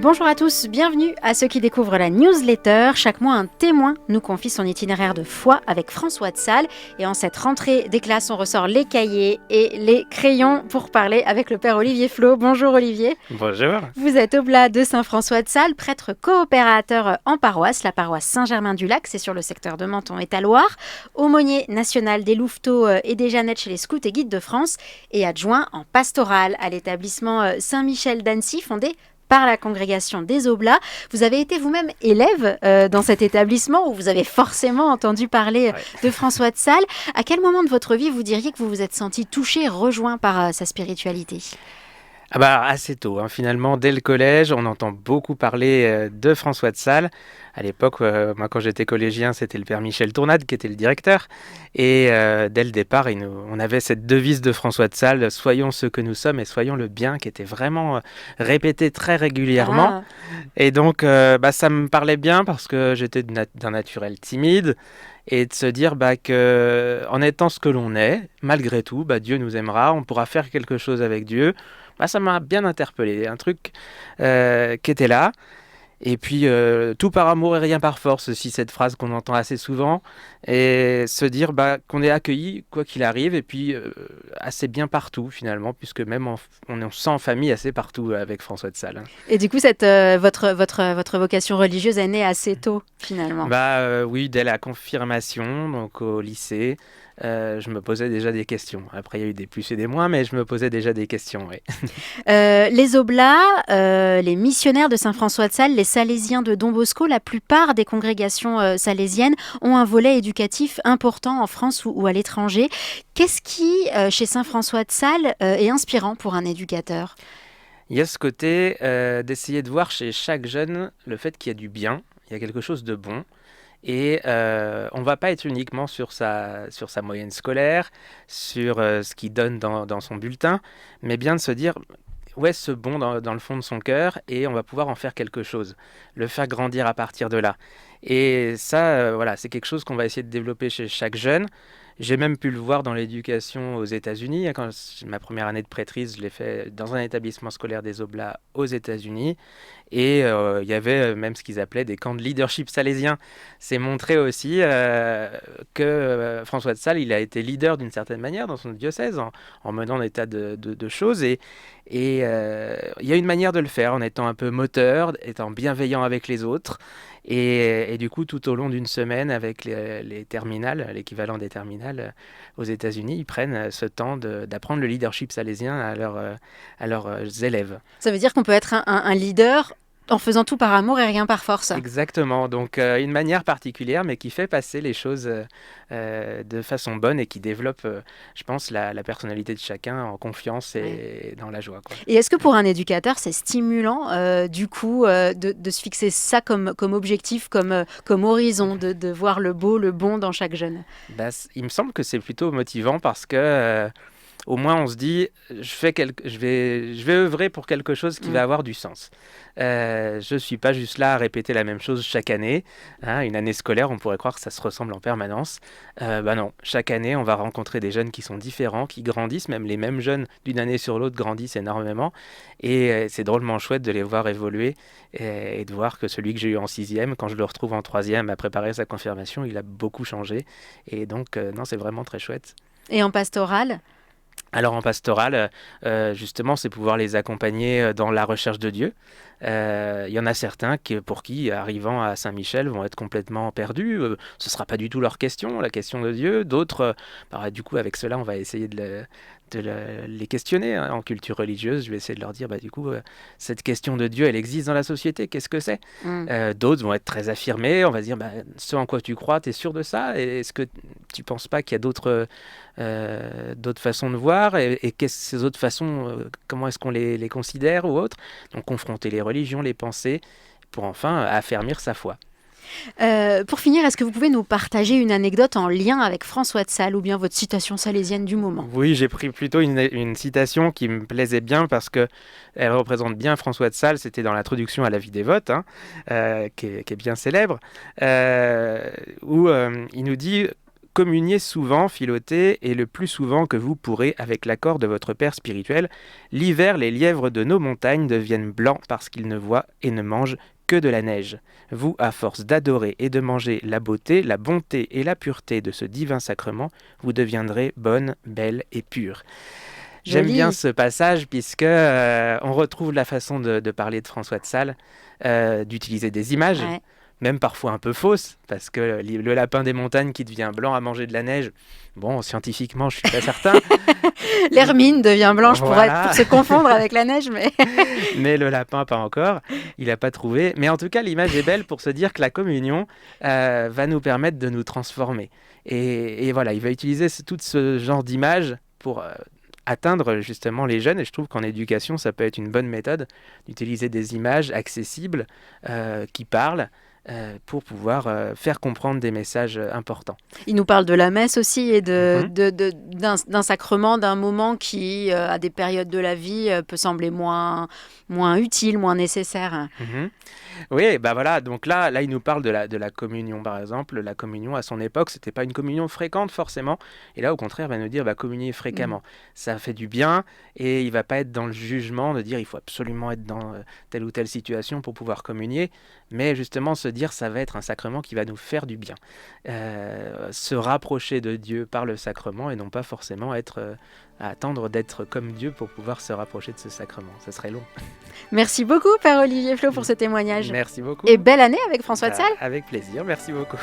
Bonjour à tous, bienvenue à ceux qui découvrent la newsletter. Chaque mois, un témoin nous confie son itinéraire de foi avec François de Sales. Et en cette rentrée des classes, on ressort les cahiers et les crayons pour parler avec le père Olivier Flo. Bonjour Olivier. Bonjour. Vous êtes oblat de Saint-François de Sales, prêtre coopérateur en paroisse, la paroisse Saint-Germain-du-Lac, c'est sur le secteur de Menton et Talloires, aumônier national des Louveteaux et des Jeannettes chez les Scouts et Guides de France et adjoint en pastoral à l'établissement Saint-Michel d'Annecy, fondé par la congrégation des Oblats. Vous avez été vous-même élève dans cet établissement où vous avez forcément entendu parler de François de Sales. À quel moment de votre vie vous diriez que vous vous êtes senti touché, rejoint par sa spiritualité ? Assez tôt, finalement, dès le collège, on entend beaucoup parler de François de Sales. À l'époque, moi, quand j'étais collégien, c'était le père Michel Tournade qui était le directeur. Et dès le départ, on avait cette devise de François de Sales, « Soyons ce que nous sommes et soyons le bien », qui était vraiment répétée très régulièrement. Et donc, ça me parlait bien parce que j'étais d'un naturel timide. Et de se dire que, en étant ce que l'on est, malgré tout, Dieu nous aimera, on pourra faire quelque chose avec Dieu. Ça m'a bien interpellé, un truc qui était là. Et puis, tout par amour et rien par force, aussi cette phrase qu'on entend assez souvent. Et se dire qu'on est accueilli, quoi qu'il arrive, et puis assez bien partout, finalement, puisque même on se sent en famille assez partout avec François de Sales. Et du coup, votre vocation religieuse est née assez tôt, finalement. Oui, dès la confirmation, donc au lycée. Je me posais déjà des questions. Après, il y a eu des plus et des moins, mais je me posais déjà des questions, oui. Les Oblats, les missionnaires de Saint-François de Sales, les Salésiens de Don Bosco, la plupart des congrégations salésiennes ont un volet éducatif important en France ou à l'étranger. Qu'est-ce qui, chez Saint-François de Sales, est inspirant pour un éducateur ? Il y a ce côté d'essayer de voir chez chaque jeune le fait qu'il y a du bien, il y a quelque chose de bon. Et on ne va pas être uniquement sur sa moyenne scolaire, sur ce qu'il donne dans son bulletin, mais bien de se dire où est ce bon dans le fond de son cœur, et on va pouvoir en faire quelque chose, le faire grandir à partir de là. Et ça, c'est quelque chose qu'on va essayer de développer chez chaque jeune. J'ai même pu le voir dans l'éducation aux États-Unis. Quand ma première année de prêtrise, je l'ai fait dans un établissement scolaire des Oblats aux États-Unis. Et il y avait même ce qu'ils appelaient des camps de leadership salésiens. C'est montré aussi que François de Sales, il a été leader d'une certaine manière dans son diocèse en menant des tas de choses. Et il y a une manière de le faire en étant un peu moteur, étant bienveillant avec les autres. Et du coup, tout au long d'une semaine, avec les terminales, l'équivalent des terminales aux États-Unis, ils prennent ce temps d'apprendre le leadership salésien à leurs élèves. Ça veut dire qu'on peut être un leader en faisant tout par amour et rien par force. Exactement, donc une manière particulière, mais qui fait passer les choses de façon bonne et qui développe, je pense, la personnalité de chacun en confiance et dans la joie, quoi. Et est-ce que pour un éducateur, c'est stimulant, du coup, de se fixer ça comme objectif, comme horizon, de voir le beau, le bon dans chaque jeune ? Il me semble que c'est plutôt motivant parce que... au moins, on se dit, je vais œuvrer pour quelque chose qui va avoir du sens. Je ne suis pas juste là à répéter la même chose chaque année. Une année scolaire, on pourrait croire que ça se ressemble en permanence. Non, chaque année, on va rencontrer des jeunes qui sont différents, qui grandissent. Même les mêmes jeunes, d'une année sur l'autre, grandissent énormément. Et c'est drôlement chouette de les voir évoluer et de voir que celui que j'ai eu en 6e, quand je le retrouve en 3e à préparer sa confirmation, il a beaucoup changé. Et donc, non, c'est vraiment très chouette. Et en pastoral ? Alors en pastoral, justement, c'est pouvoir les accompagner dans la recherche de Dieu. Il y en a certains pour qui, arrivant à Saint-Michel, vont être complètement perdus. Ce ne sera pas du tout leur question, la question de Dieu. D'autres, du coup, avec cela, on va essayer de les questionner en culture religieuse. Je vais essayer de leur dire, du coup, cette question de Dieu, elle existe dans la société, qu'est-ce que c'est ? D'autres vont être très affirmés, on va se dire, ce en quoi tu crois, tu es sûr de ça ? Et est-ce que tu ne penses pas qu'il y a d'autres façons de voir ? Et ces autres façons, comment est-ce qu'on les considère ou autres ? Donc confronter les religions, les pensées, pour enfin affermir sa foi. Pour finir, est-ce que vous pouvez nous partager une anecdote en lien avec François de Sales ou bien votre citation salésienne du moment ? Oui, j'ai pris plutôt une citation qui me plaisait bien parce qu'elle représente bien François de Sales. C'était dans l'introduction à la vie dévote, qui est bien célèbre, où il nous dit « communiez souvent, Philauté, et le plus souvent que vous pourrez avec l'accord de votre père spirituel. L'hiver, les lièvres de nos montagnes deviennent blancs parce qu'ils ne voient et ne mangent que de la neige. Vous, à force d'adorer et de manger la beauté, la bonté et la pureté de ce divin sacrement, vous deviendrez bonne, belle et pure. J'aime Joli. bien ce passage puisque on retrouve la façon de parler de François de Sales, d'utiliser des images, Ouais. même parfois un peu fausses, parce que le lapin des montagnes qui devient blanc à manger de la neige, bon, scientifiquement, je suis pas certain, L'hermine devient blanche pour voilà, se confondre avec la neige, mais mais le lapin pas encore, il n'a pas trouvé. Mais en tout cas, l'image est belle pour se dire que la communion va nous permettre de nous transformer. Et voilà, il va utiliser tout ce genre d'images pour atteindre justement les jeunes. Et je trouve qu'en éducation, ça peut être une bonne méthode d'utiliser des images accessibles qui parlent pour pouvoir faire comprendre des messages importants. il nous parle de la messe aussi et Mhm. d'un sacrement, d'un moment qui, à des périodes de la vie, peut sembler moins utile, moins nécessaire. Mhm. Oui, bah voilà, donc là, il nous parle de la communion, par exemple. La communion, à son époque, c'était pas une communion fréquente, forcément. Et là, au contraire, il va nous dire, bah, communier Mm. fréquemment. Ça fait du bien, et il va pas être dans le jugement de dire, il faut absolument être dans telle ou telle situation pour pouvoir communier, mais justement se dire, ça va être un sacrement qui va nous faire du bien. Se rapprocher de Dieu par le sacrement, et non pas forcément à attendre d'être comme Dieu pour pouvoir se rapprocher de ce sacrement. Ça serait long. Merci beaucoup, Père Olivier Flo, pour ce témoignage. Merci beaucoup. Et belle année avec François de Bah, Sales. avec plaisir, merci beaucoup.